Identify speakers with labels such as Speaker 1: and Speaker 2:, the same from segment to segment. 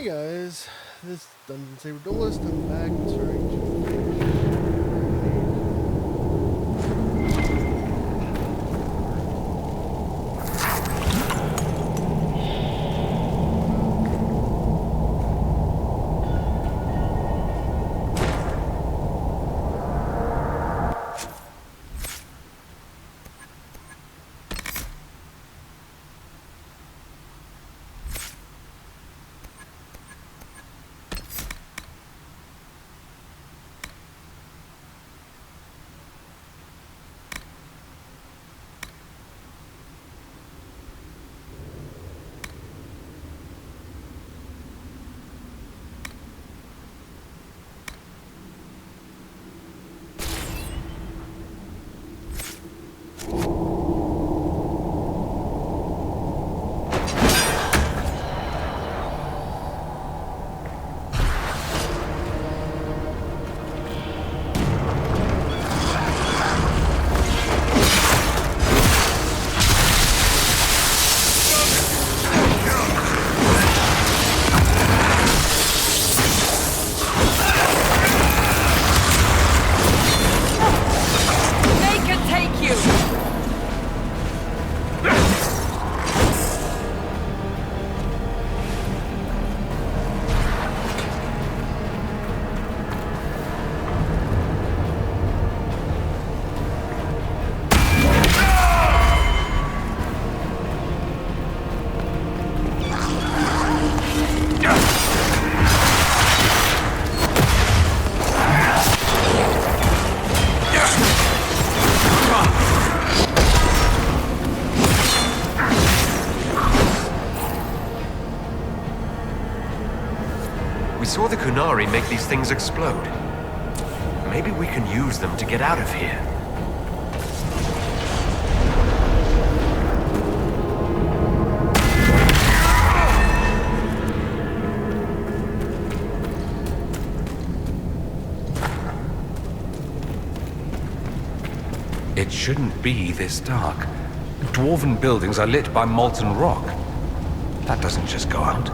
Speaker 1: guys, this is Dungeon Saber Duelist. I'm back for Age Inquisition.
Speaker 2: We saw the Kunari make these things explode. Maybe we can use them to get out of here.
Speaker 3: It shouldn't be this dark. Dwarven buildings are lit by molten rock. That doesn't just go out.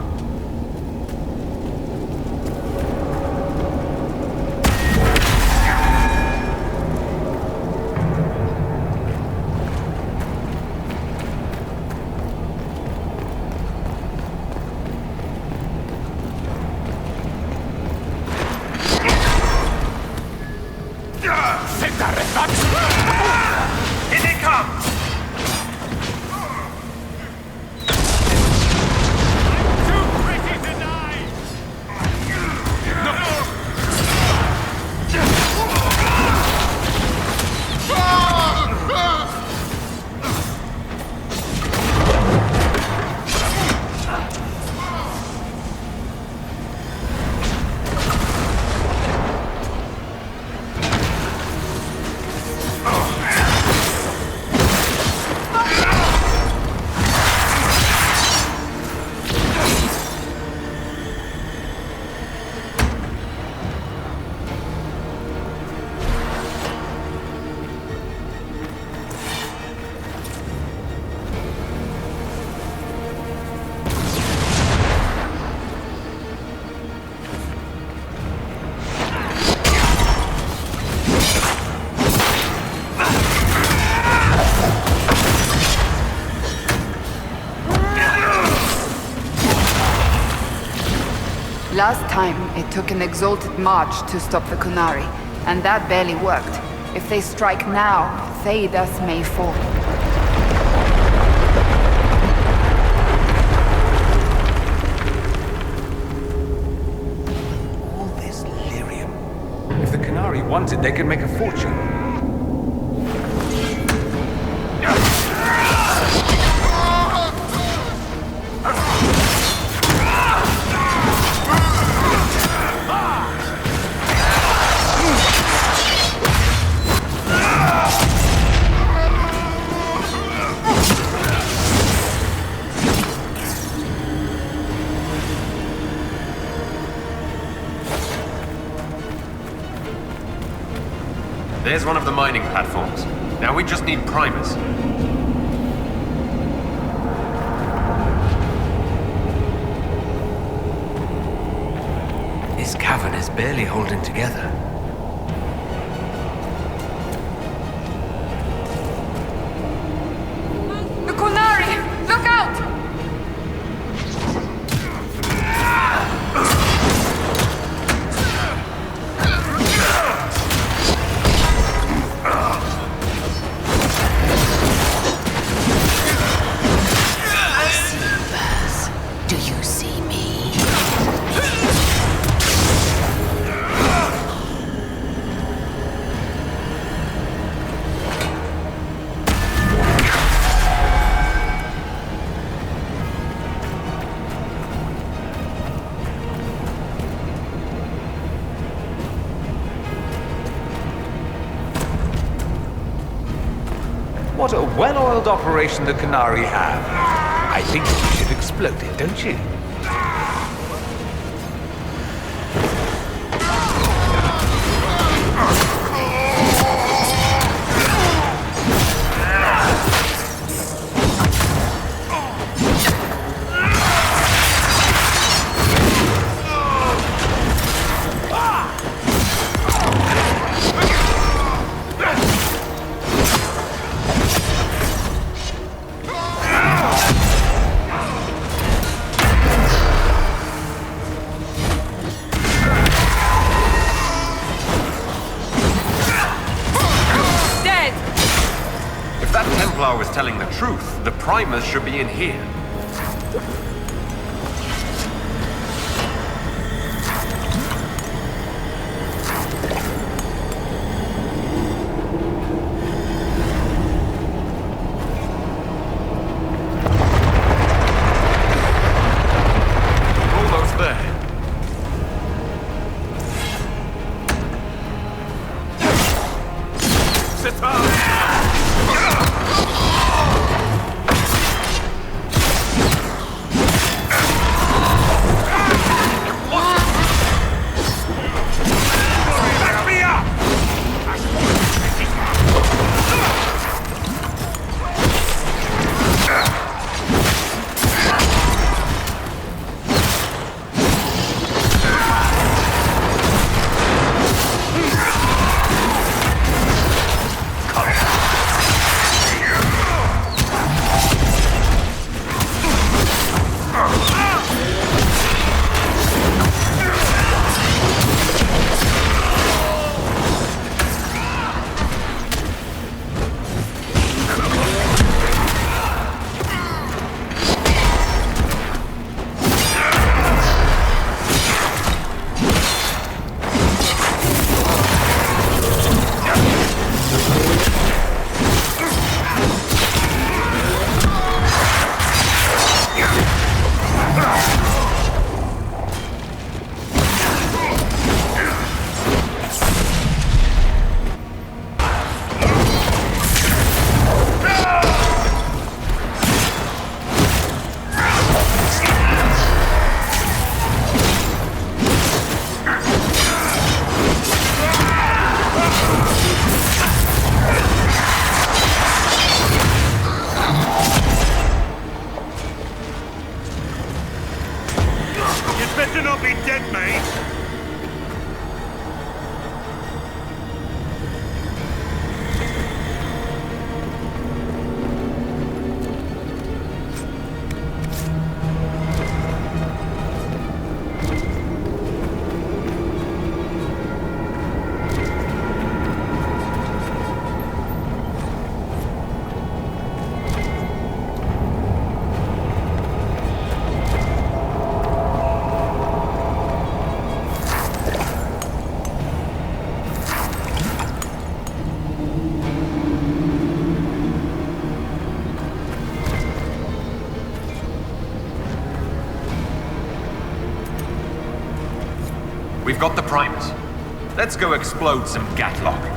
Speaker 4: Last time, it took an exalted march to stop the Kunari, and that barely worked. If they strike now, Thedas may fall.
Speaker 3: All this lyrium. If the Kunari want it, they can make a fortune.
Speaker 2: There's one of the mining platforms. Now we just need primers. barely holding together.
Speaker 4: The Kunari! Look out!
Speaker 5: Do you see me?
Speaker 3: What a well-oiled operation the Canary have. I think we should explode it, don't you?
Speaker 2: Templar was telling the truth, the primers should be in here. Almost there. Sit up!
Speaker 6: Better not be dead, mate!
Speaker 2: We've got the primers. Let's go explode some Gatlock.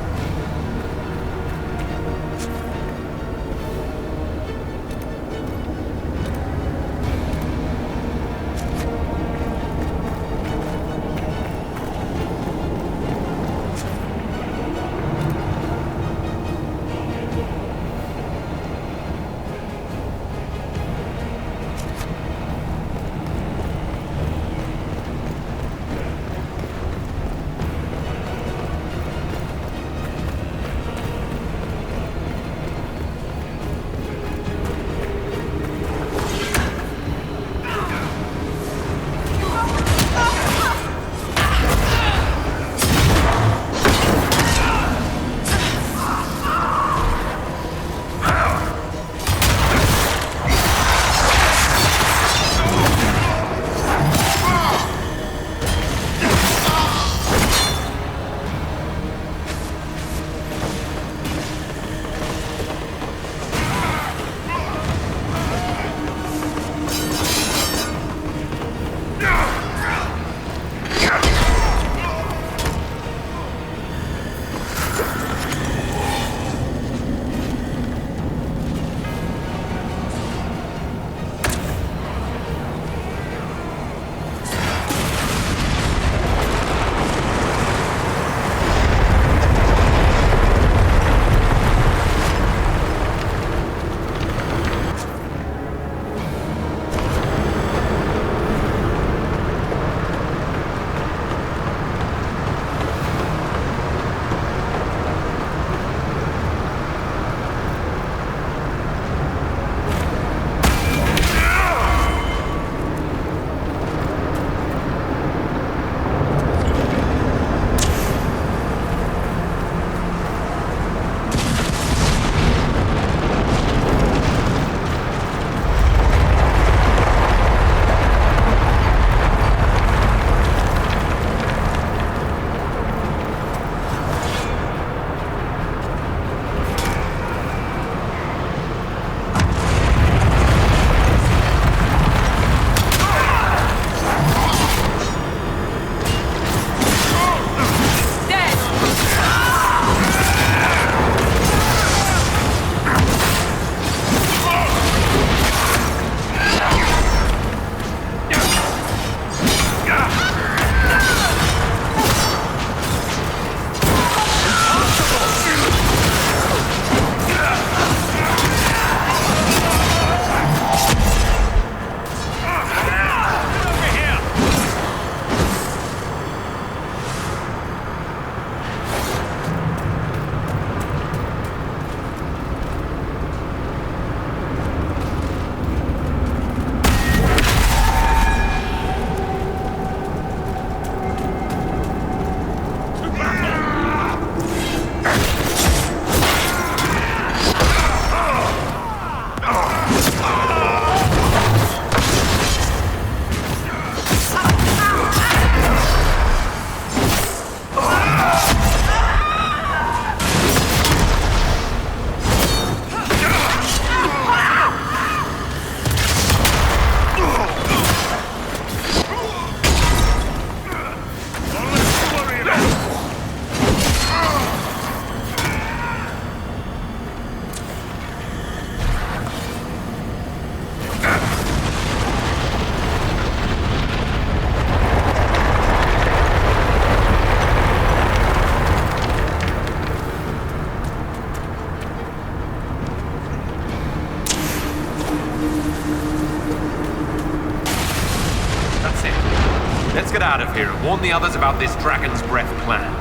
Speaker 2: That's it. Let's get out of here and warn the others about this Dragon's Breath plan.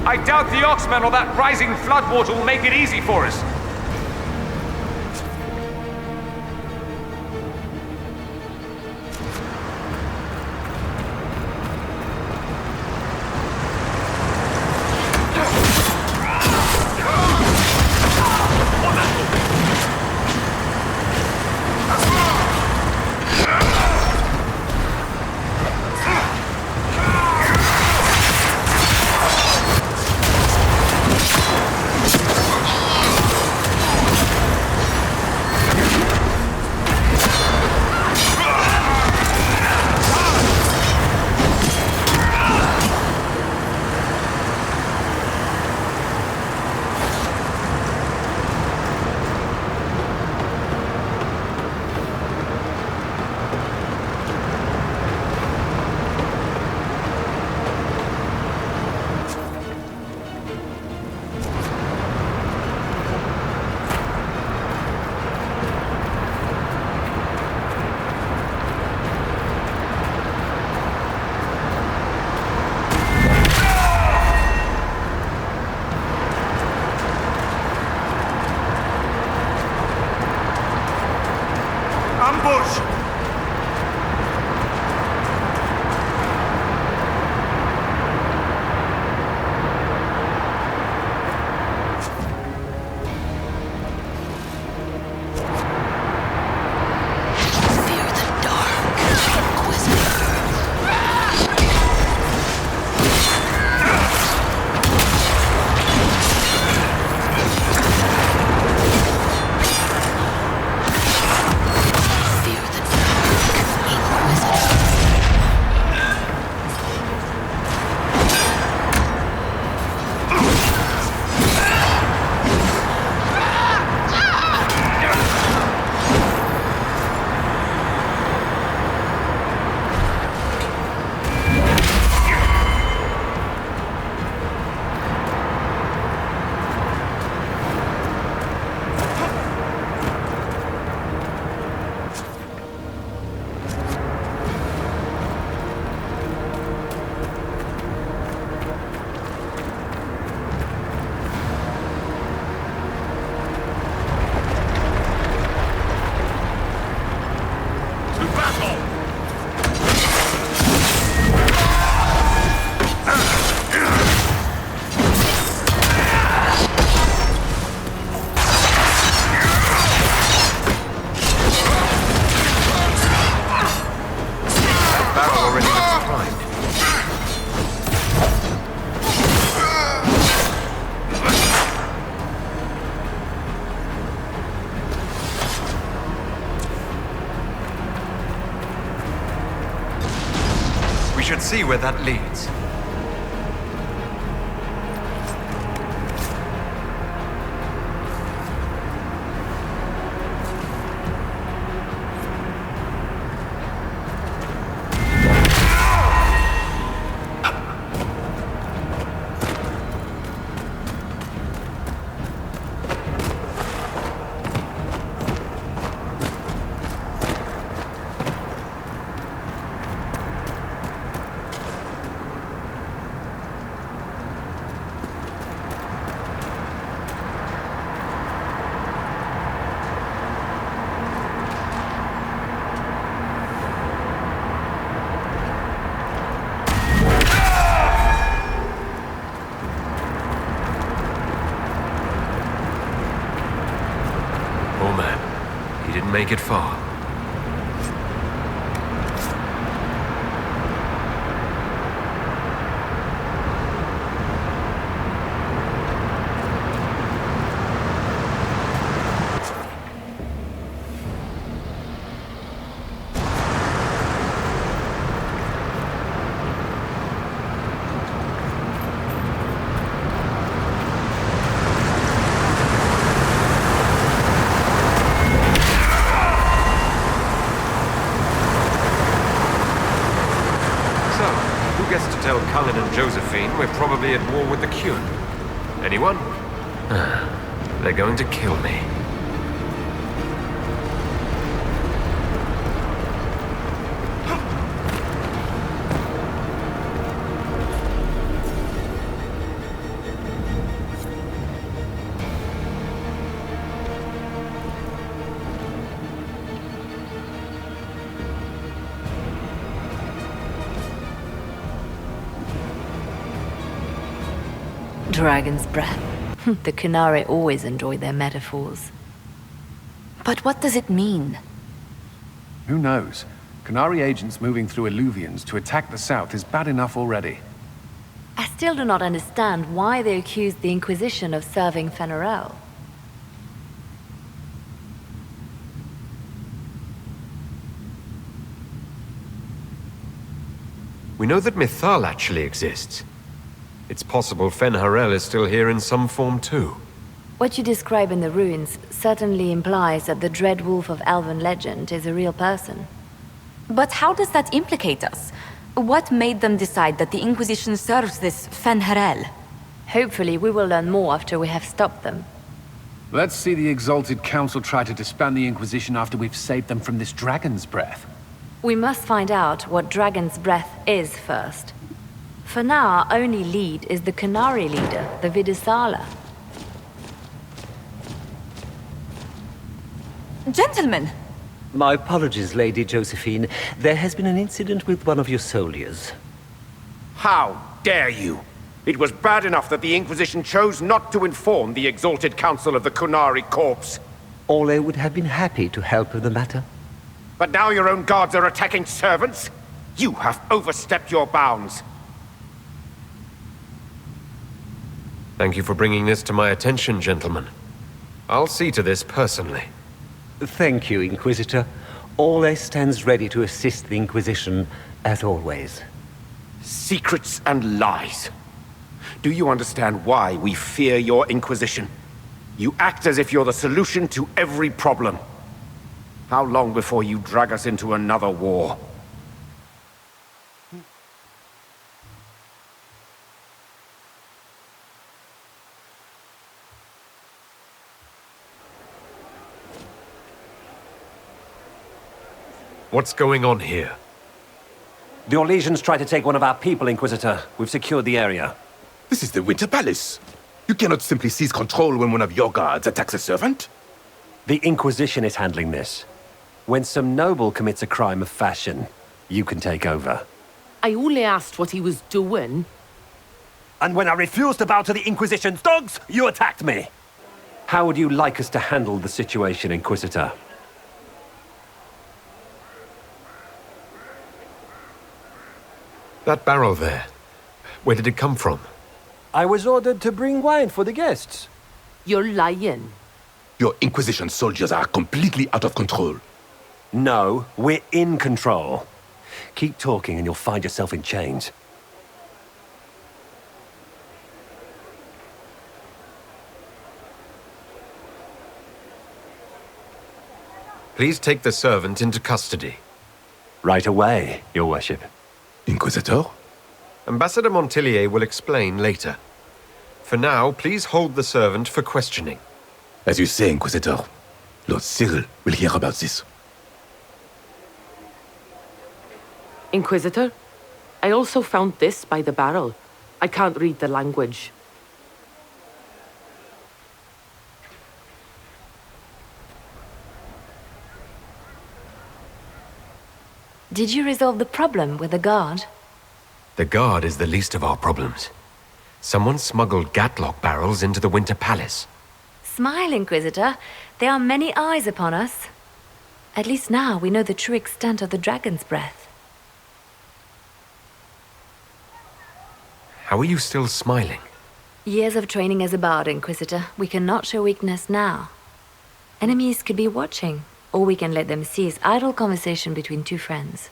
Speaker 3: I doubt the Oxmen or that rising floodwater will make it easy for us.
Speaker 2: should see where that leads. Make it far. Tell Cullen and Josephine we're probably at war with the Qun. Anyone? They're going to kill me.
Speaker 6: Dragon's breath. The Kunari always enjoy their metaphors. But what does it mean?
Speaker 3: Who knows? Kunari agents moving through Illuvians to attack the south is bad enough already.
Speaker 6: I still do not understand why they accused the Inquisition of serving Fenarel.
Speaker 2: We know that Mythal actually exists. It's possible Fenharel is still here in some form too.
Speaker 6: What you describe in the ruins certainly implies that the Dread Wolf of Elven legend is a real person.
Speaker 7: But how does that implicate us? What made them decide that the Inquisition serves this Fenharel?
Speaker 6: Hopefully we will learn more after we have stopped them.
Speaker 3: Let's see the Exalted Council try to disband the Inquisition after we've saved them from this dragon's breath.
Speaker 6: We must find out what Dragon's Breath is first. For now, our only lead is the Kunari leader, the Vidisala.
Speaker 7: Gentlemen!
Speaker 8: My apologies, Lady Josephine. There has been an incident with one of your soldiers.
Speaker 9: How dare you! It was bad enough that the Inquisition chose not to inform the Exalted Council of the Kunari Corps.
Speaker 8: Ole would have been happy to help with the matter.
Speaker 9: But now your own guards are attacking servants? You have overstepped your bounds.
Speaker 2: Thank you for bringing this to my attention, gentlemen. I'll see to this personally.
Speaker 8: Thank you, Inquisitor. Ole stands ready to assist the Inquisition, as always.
Speaker 9: Secrets and lies. Do you understand why we fear your Inquisition? You act as if you're the solution to every problem. How long before you drag us into another war?
Speaker 2: What's going on here?
Speaker 10: The Orlesians tried to take one of our people, Inquisitor. We've secured the area.
Speaker 11: This is the Winter Palace. You cannot simply seize control when one of your guards attacks a servant.
Speaker 10: The Inquisition is handling this. When some noble commits a crime of fashion, you can take over.
Speaker 5: I only asked what he was doing.
Speaker 10: And when I refused to bow to the Inquisition's dogs, you attacked me! How would you like us to handle the situation, Inquisitor?
Speaker 2: That barrel there, where did it come from?
Speaker 10: I was ordered to bring wine for the guests.
Speaker 5: You're lying.
Speaker 11: Your Inquisition soldiers are completely out of control.
Speaker 10: No, we're in control. Keep talking and you'll find yourself in chains.
Speaker 2: Please take the servant into custody.
Speaker 10: Right away, Your Worship.
Speaker 11: Inquisitor?
Speaker 2: Ambassador Montillier will explain later. For now, please hold the servant for questioning.
Speaker 11: As you say, Inquisitor. Lord Cyril will hear about this.
Speaker 5: Inquisitor, I also found this by the barrel. I can't read the language.
Speaker 6: Did you resolve the problem with the guard?
Speaker 2: The guard is the least of our problems. Someone smuggled Gatlock barrels into the Winter Palace.
Speaker 6: Smile, Inquisitor. There are many eyes upon us. At least now we know the true extent of the Dragon's Breath.
Speaker 2: How are you still smiling?
Speaker 6: Years of training as a bard, Inquisitor. We cannot show weakness now. Enemies could be watching, or we can let them seize idle conversation between two friends.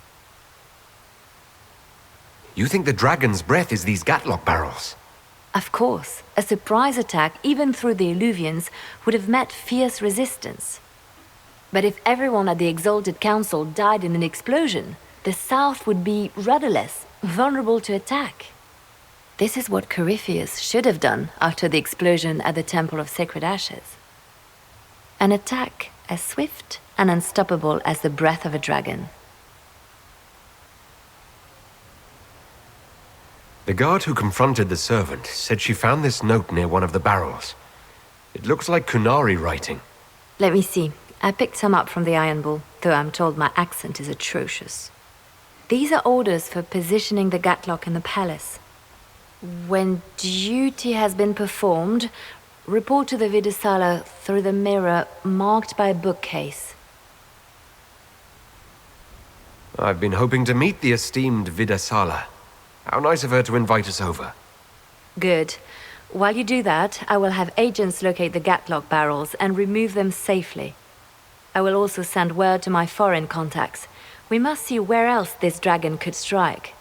Speaker 2: You think the Dragon's Breath is these Gatlock barrels?
Speaker 6: Of course. A surprise attack, even through the Illuvians, would have met fierce resistance. But if everyone at the Exalted Council died in an explosion, the South would be rudderless, vulnerable to attack. This is what Corypheus should have done after the explosion at the Temple of Sacred Ashes. An attack as swift and unstoppable as the breath of a dragon.
Speaker 2: The guard who confronted the servant said she found this note near one of the barrels. It looks like Kunari writing.
Speaker 6: Let me see. I picked some up from the Iron Bull, though I'm told my accent is atrocious. These are orders for positioning the Gatlock in the palace. When duty has been performed, report to the Vidisala through the mirror marked by a bookcase.
Speaker 2: I've been hoping to meet the esteemed Vidisala. How nice of her to invite us over.
Speaker 6: Good. While you do that, I will have agents locate the Gatlock barrels and remove them safely. I will also send word to my foreign contacts. We must see where else this dragon could strike.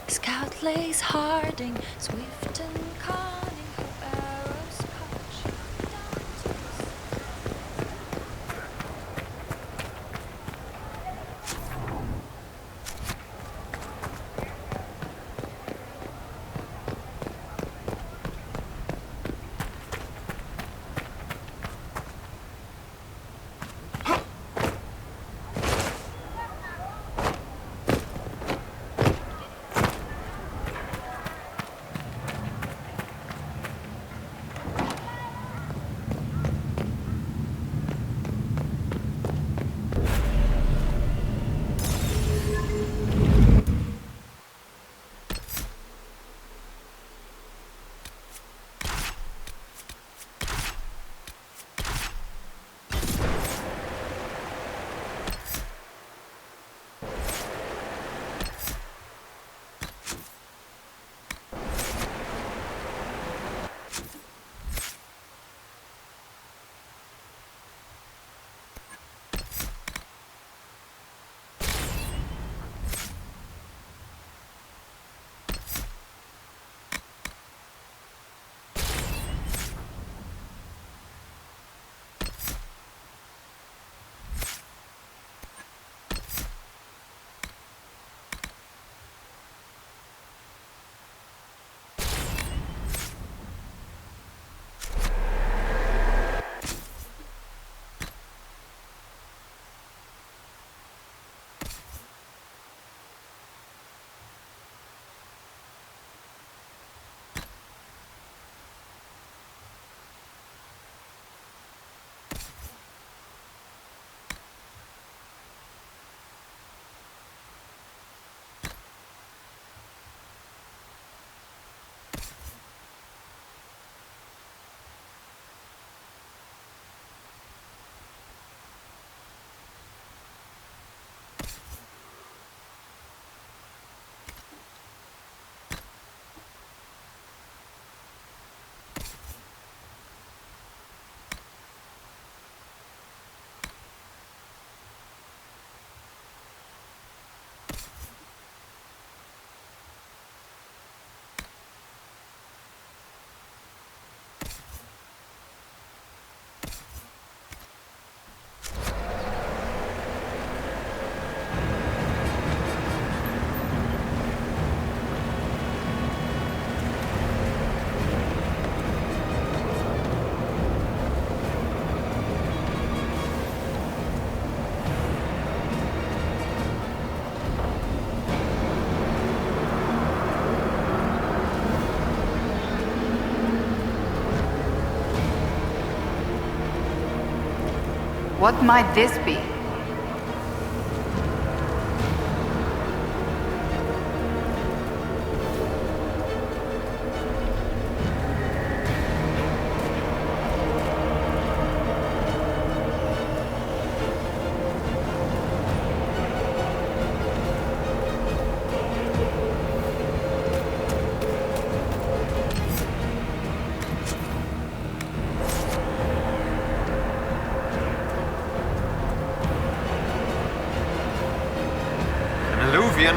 Speaker 12: Scout lays harding, swift and cunning, her arrows punch down to
Speaker 4: What might this be?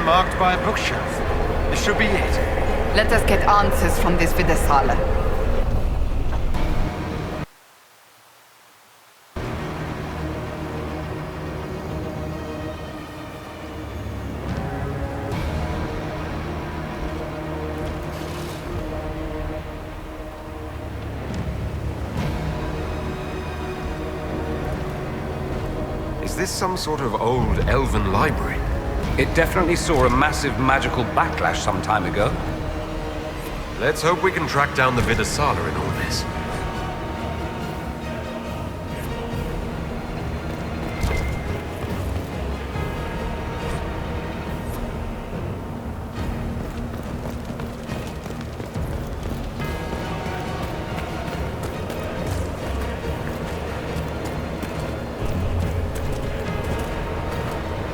Speaker 2: Marked by a bookshelf. This should be it.
Speaker 4: Let us get answers from this Vidisala.
Speaker 2: Is this some sort of old elven library?
Speaker 3: It definitely saw a massive magical backlash some time ago.
Speaker 2: Let's hope we can track down the Vidasala in all this.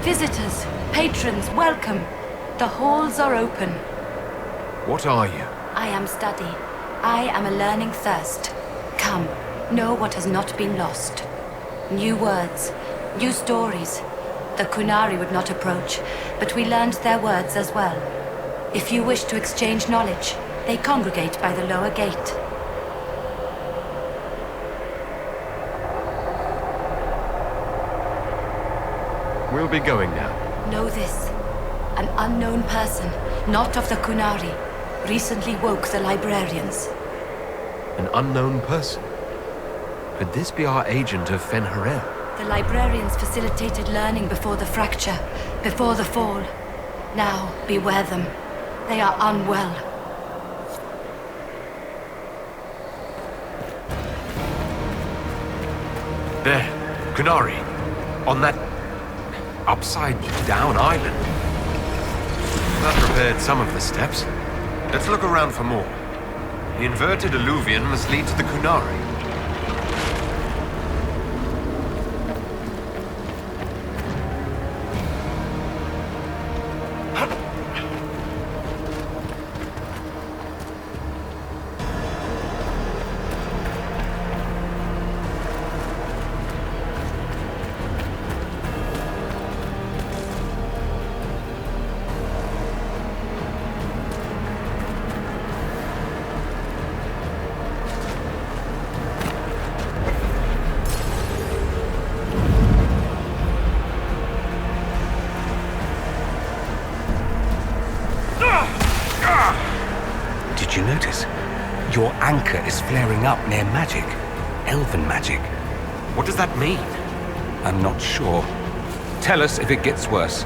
Speaker 7: Visitors, patrons, welcome. The halls are open.
Speaker 2: What are you?
Speaker 7: I am study. I am a learning thirst. Come, know what has not been lost. New words, new stories. The Kunari would not approach, but we learned their words as well. If you wish to exchange knowledge, they congregate by the lower gate.
Speaker 2: We'll be going now.
Speaker 7: Know this. An unknown person, not of the Kunari, recently woke the librarians.
Speaker 2: An unknown person? Could this be our agent of Fen'Harel?
Speaker 7: The librarians facilitated learning before the fracture, before the fall. Now, beware them. They are unwell.
Speaker 2: There, Kunari. On that upside-down island. That repaired some of the steps. Let's look around for more. The inverted alluvion must lead to the Kunari.
Speaker 3: Did you notice? Your anchor is flaring up near magic. Elven magic.
Speaker 2: What does that mean?
Speaker 3: I'm not sure. Tell us if it gets worse.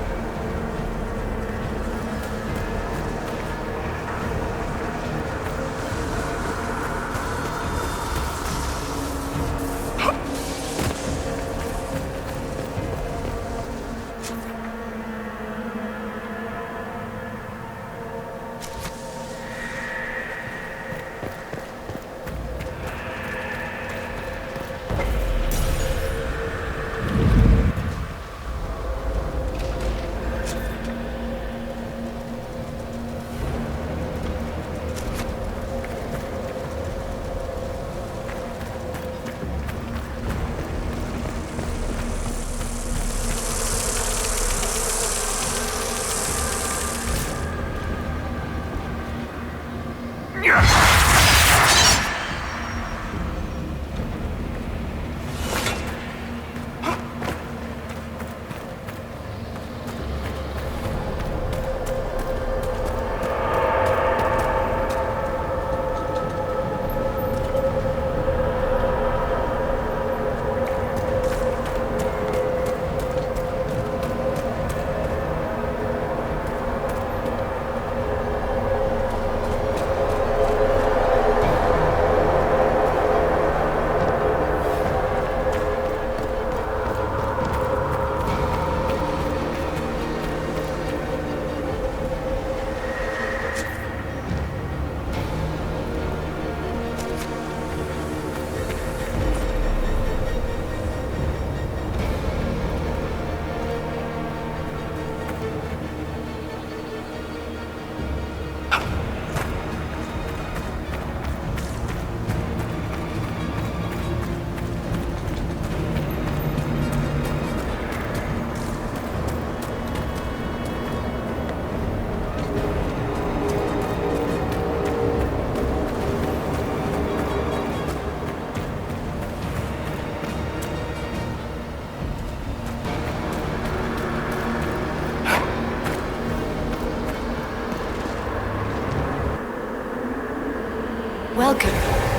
Speaker 7: Welcome,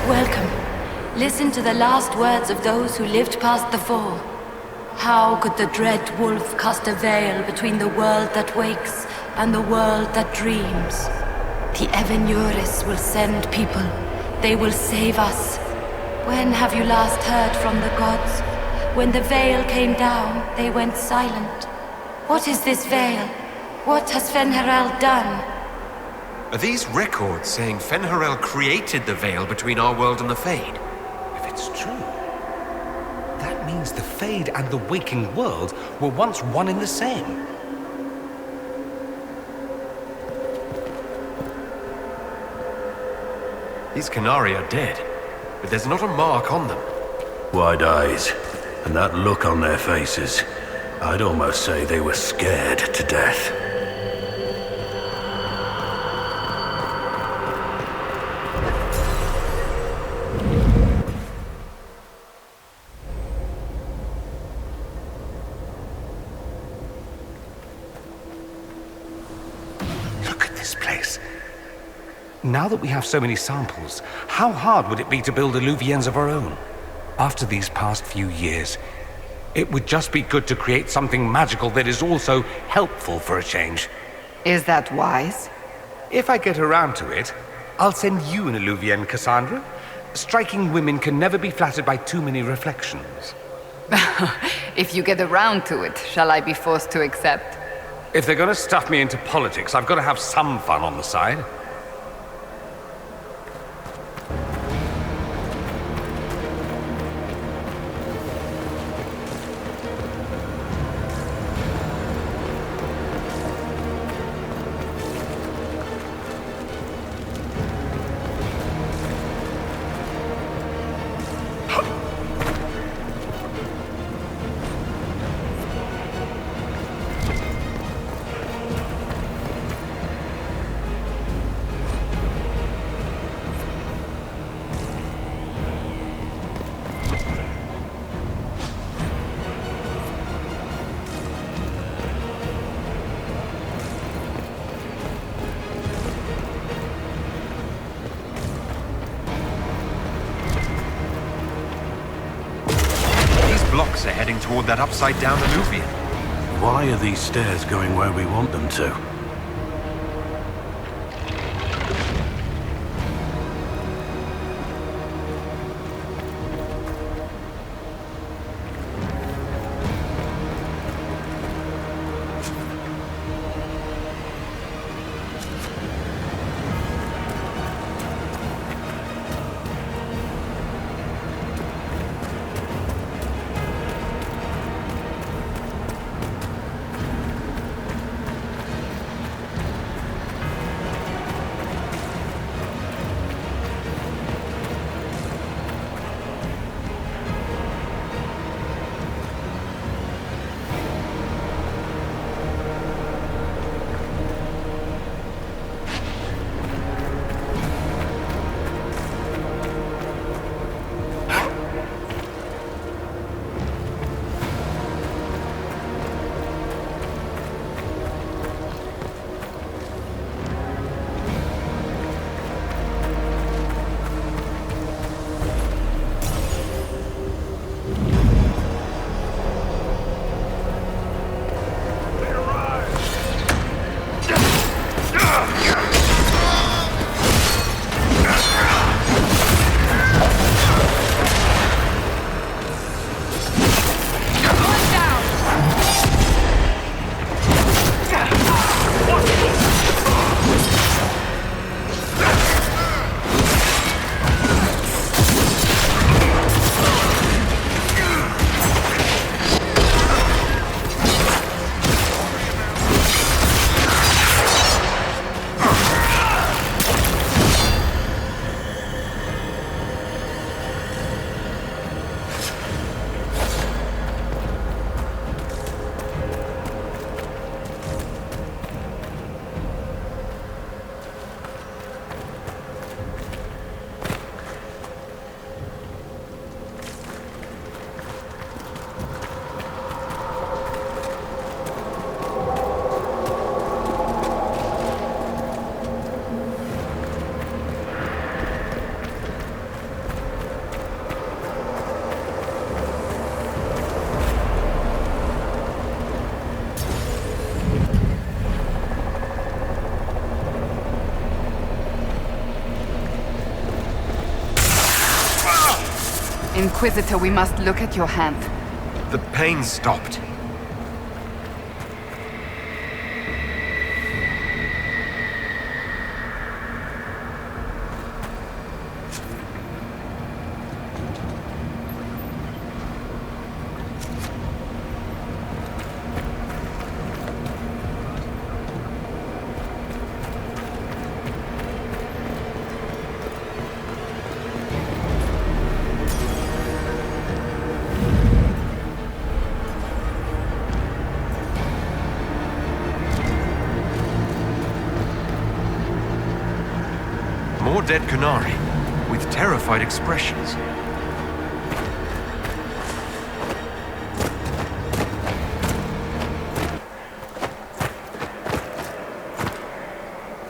Speaker 7: welcome. Listen to the last words of those who lived past the fall. How could the dread wolf cast a veil between the world that wakes and the world that dreams? The Evenuris will send people. They will save us. When have you last heard from the gods? When the veil came down, they went silent. What is this veil? What has Fen'Harel done?
Speaker 2: Are these records saying Fen'Harel created the veil between our world and the Fade?
Speaker 3: If it's true, that means the Fade and the waking world were once one and the same.
Speaker 2: These Qunari are dead, but there's not a mark on them.
Speaker 13: Wide eyes, and that look on their faces. I'd almost say they were scared to death.
Speaker 3: Look at this place. Now that we have so many samples, how hard would it be to build Illuviens of our own? After these past few years, it would just be good to create something magical that is also helpful for a change.
Speaker 4: Is that wise?
Speaker 3: If I get around to it, I'll send you an Illuvien, Cassandra. Striking women can never be flattered by too many reflections.
Speaker 4: If you get around to it, shall I be forced to accept?
Speaker 3: If they're gonna stuff me into politics, I've got to have some fun on the side.
Speaker 2: Blocks are heading toward that upside-down Illuvian.
Speaker 13: Why are these stairs going where we want them to?
Speaker 4: Inquisitor, we must look at your hand.
Speaker 2: The pain stopped. More dead Kunari, with terrified expressions.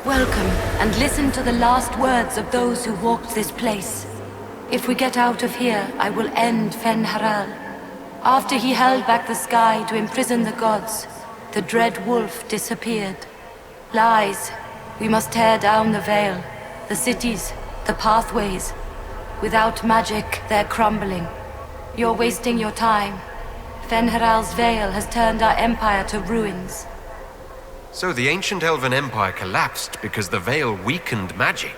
Speaker 7: Welcome, and listen to the last words of those who walked this place. If we get out of here, I will end Fen-Haral. After he held back the sky to imprison the gods, the dread wolf disappeared. Lies. We must tear down the veil. The cities, the pathways. Without magic, they're crumbling. You're wasting your time. Fen-Haral's veil has turned our empire to ruins.
Speaker 2: So the ancient Elven Empire collapsed because the veil weakened magic.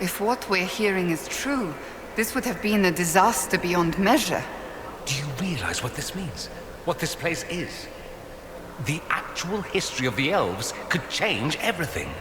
Speaker 4: If what we're hearing is true, this would have been a disaster beyond measure.
Speaker 3: Do you realize what this means? What this place is? The actual history of the elves could change everything.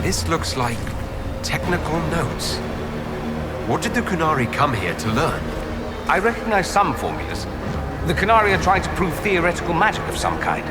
Speaker 2: This looks like technical notes. What did the Kunari come here to learn?
Speaker 3: I recognize some formulas. The Kunari are trying to prove theoretical magic of some kind.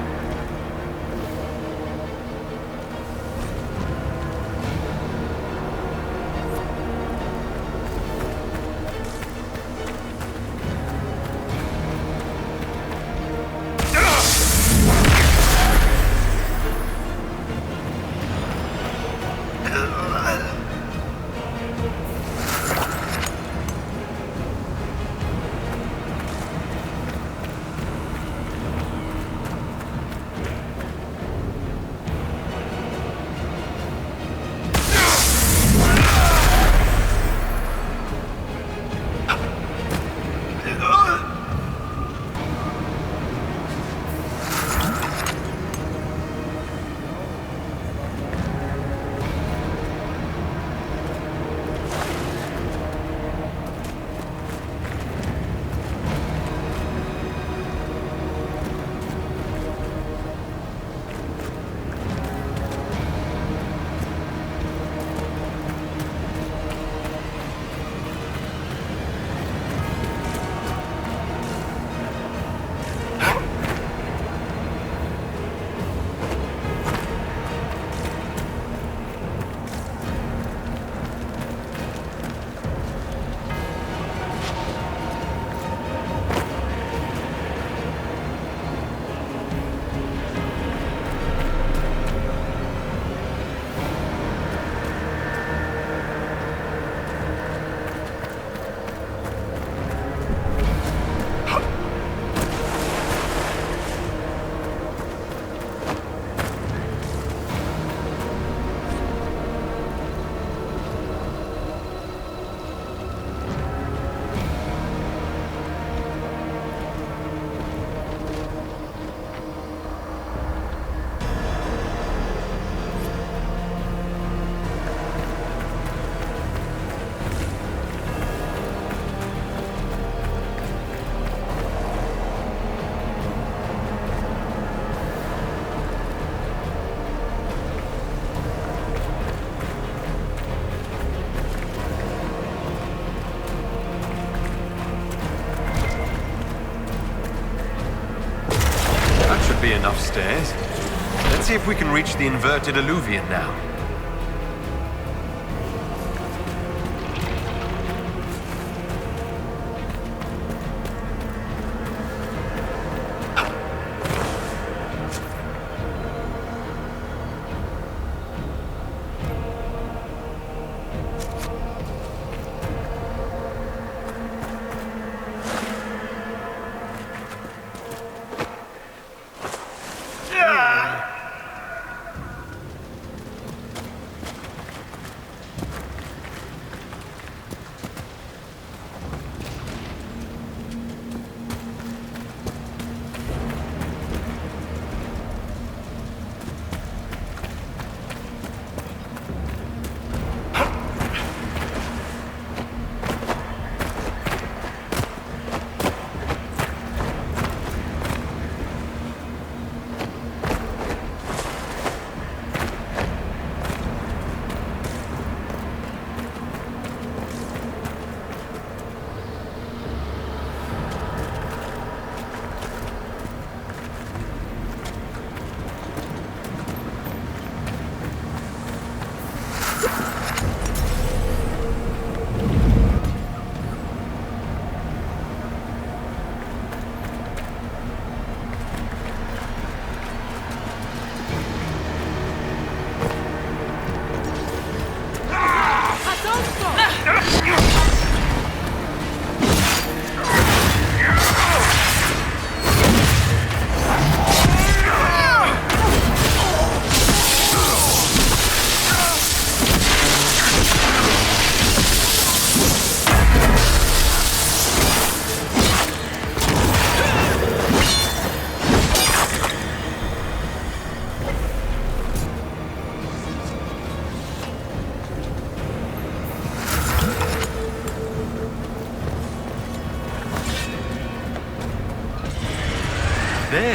Speaker 2: Be enough stairs. Let's see if we can reach the inverted alluvion now.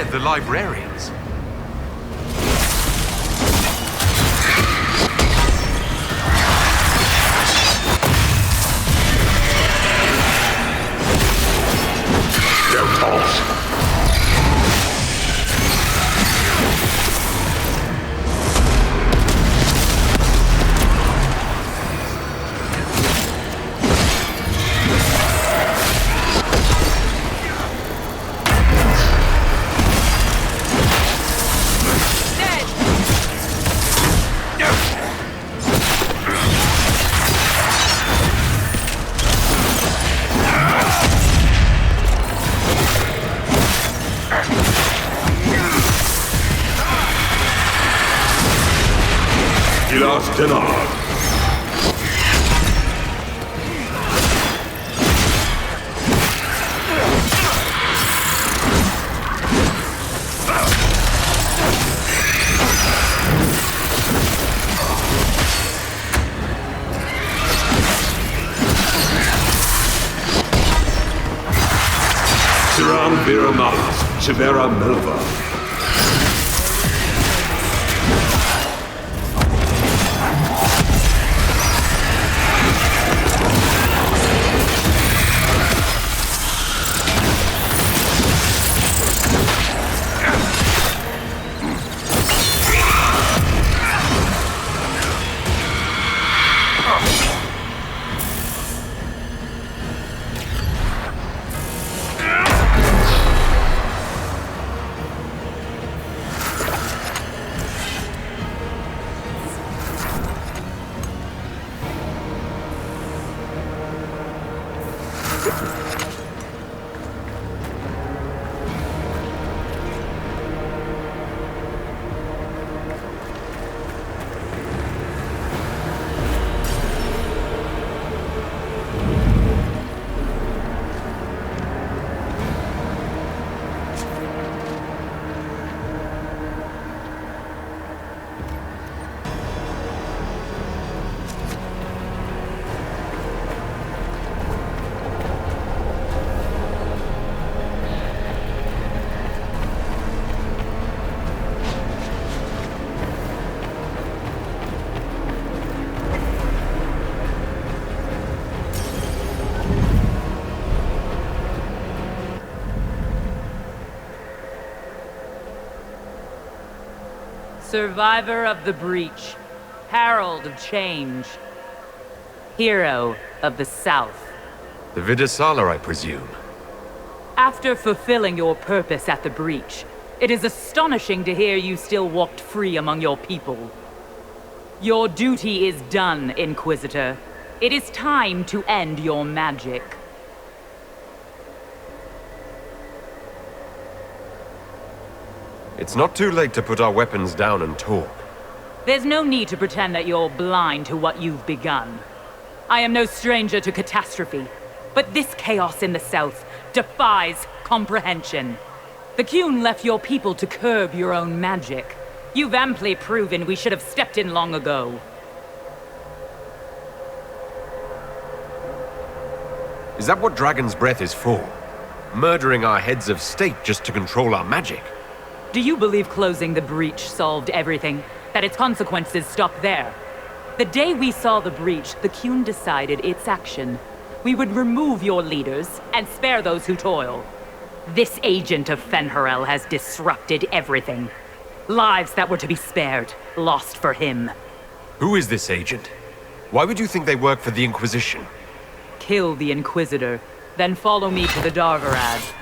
Speaker 2: of the librarians.
Speaker 13: Don't halt! Denied. Siran Viramat, Chivera Melva.
Speaker 14: Survivor of the Breach, Herald of Change, Hero of the South.
Speaker 2: The Vidasala, I presume.
Speaker 14: After fulfilling your purpose at the Breach, it is astonishing to hear you still walked free among your people. Your duty is done, Inquisitor. It is time to end your magic.
Speaker 2: It's not too late to put our weapons down and talk.
Speaker 14: There's no need to pretend that you're blind to what you've begun. I am no stranger to catastrophe, but this chaos in the South defies comprehension. The Qun left your people to curb your own magic. You've amply proven we should have stepped in long ago.
Speaker 2: Is that what Dragon's Breath is for? Murdering our heads of state just to control our magic?
Speaker 14: Do you believe closing the Breach solved everything? That its consequences stopped there? The day we saw the Breach, the Qun decided its action. We would remove your leaders and spare those who toil. This agent of Fen'Harel has disrupted everything. Lives that were to be spared, lost for him.
Speaker 2: Who is this agent? Why would you think they work for the Inquisition?
Speaker 14: Kill the Inquisitor, then follow me to the Dargarad.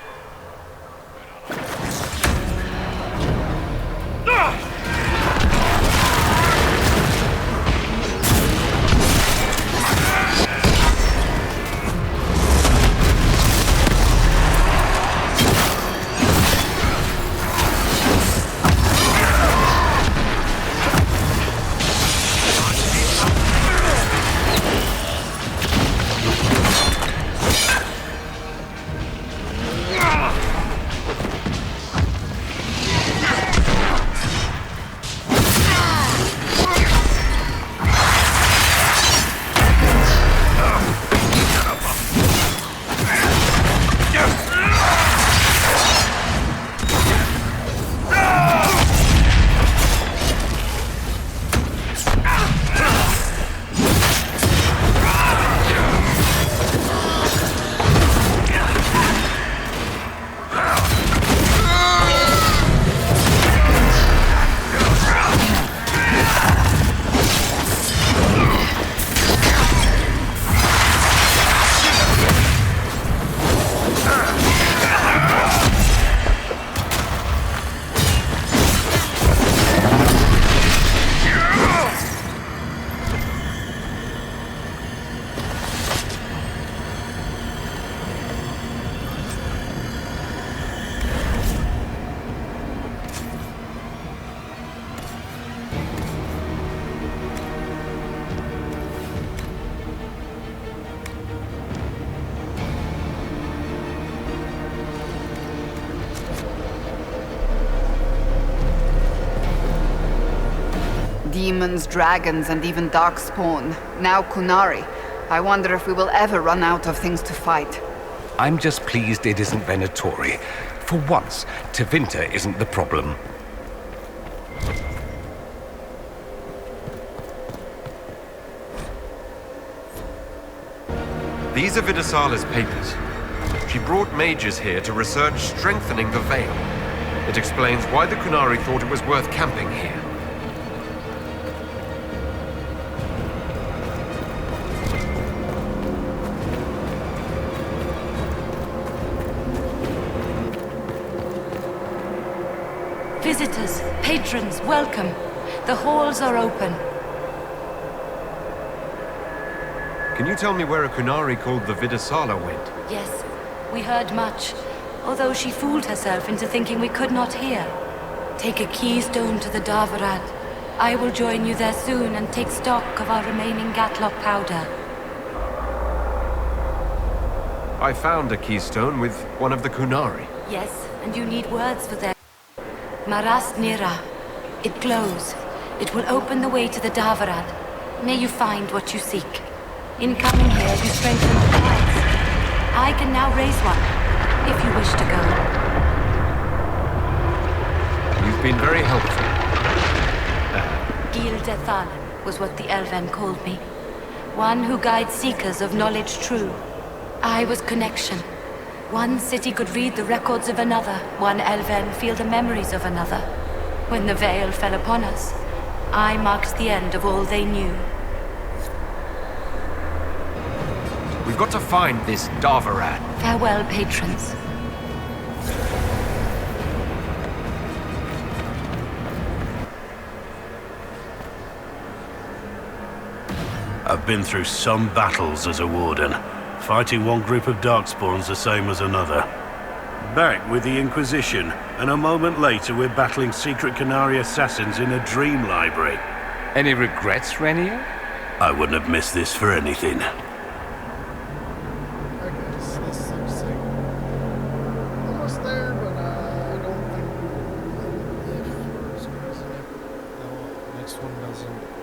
Speaker 4: Demons, dragons, and even darkspawn. Now Kunari. I wonder if we will ever run out of things to fight.
Speaker 3: I'm just pleased it isn't Venatori. For once, Tevinter isn't the problem.
Speaker 2: These are Vidasala's papers. She brought mages here to research strengthening the Veil. It explains why the Kunari thought it was worth camping here.
Speaker 7: Visitors, patrons, welcome. The halls are open.
Speaker 2: Can you tell me where a Kunari called the Vidasala went?
Speaker 7: Yes, we heard much, although she fooled herself into thinking we could not hear. Take a keystone to the Davarad. I will join you there soon and take stock of our remaining Gatlock powder.
Speaker 2: I found a keystone with one of the Kunari.
Speaker 7: Yes, and you need words for that. Maras Nira. It glows. It will open the way to the Davarad. May you find what you seek. In coming here, you strengthen the ties. I can now raise one, if you wish to go.
Speaker 2: You've been very helpful.
Speaker 7: Gildethalan was what the Elven called me. One who guides seekers of knowledge true. I was connection. One city could read the records of another, one Elven feel the memories of another. When the veil fell upon us, I marked the end of all they knew.
Speaker 2: We've got to find this Davarad.
Speaker 7: Farewell, patrons.
Speaker 13: I've been through some battles as a warden. Fighting one group of darkspawns the same as another. Back with the Inquisition, and a moment later we're battling secret Kunari assassins in a dream library.
Speaker 3: Any regrets, Renier?
Speaker 13: I wouldn't have missed this for anything.
Speaker 1: This looks like almost there, but I don't think we will live for some reason. No, next one doesn't.